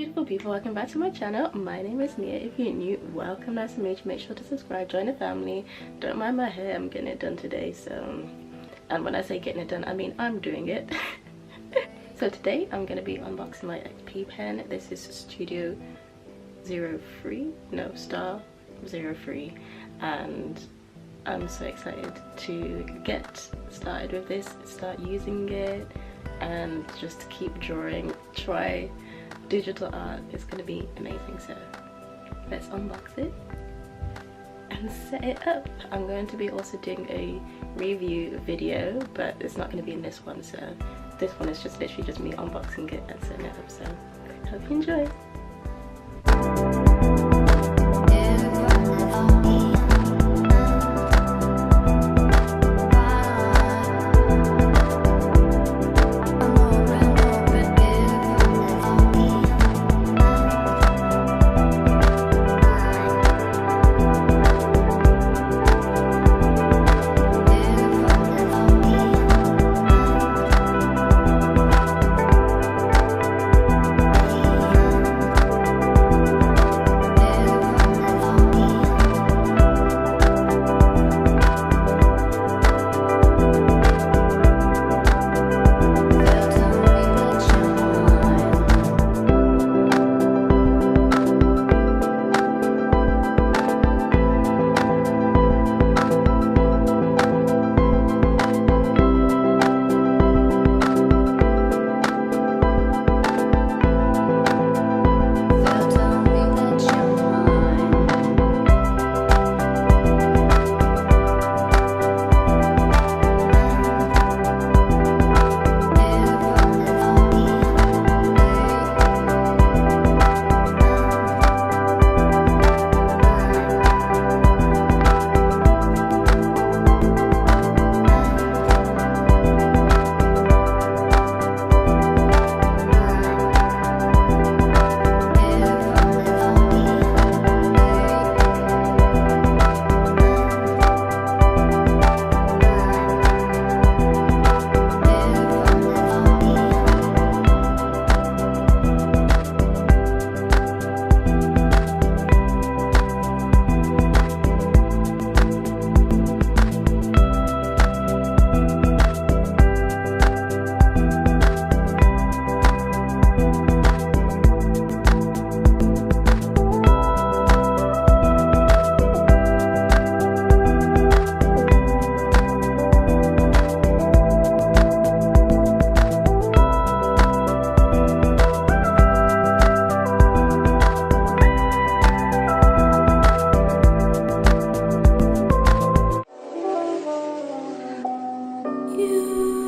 beautiful people, welcome back to my channel. My name is Nia. If you're new, welcome. Nice to meet you. Make sure to subscribe, join the family. Don't mind my hair, I'm getting it done today. So, and when I say getting it done, I mean I'm doing it. So today I'm going to be unboxing my XP pen. This is Studio 03, no, Star 03, and I'm so excited to get started with this, start using it, and just keep drawing, try digital art. It's going to be amazing. So let's unbox it and set it up. I'm going to be also doing a review video, but it's not going to be in this one, so this one is just literally just me unboxing it and setting it up. So hope you enjoy. You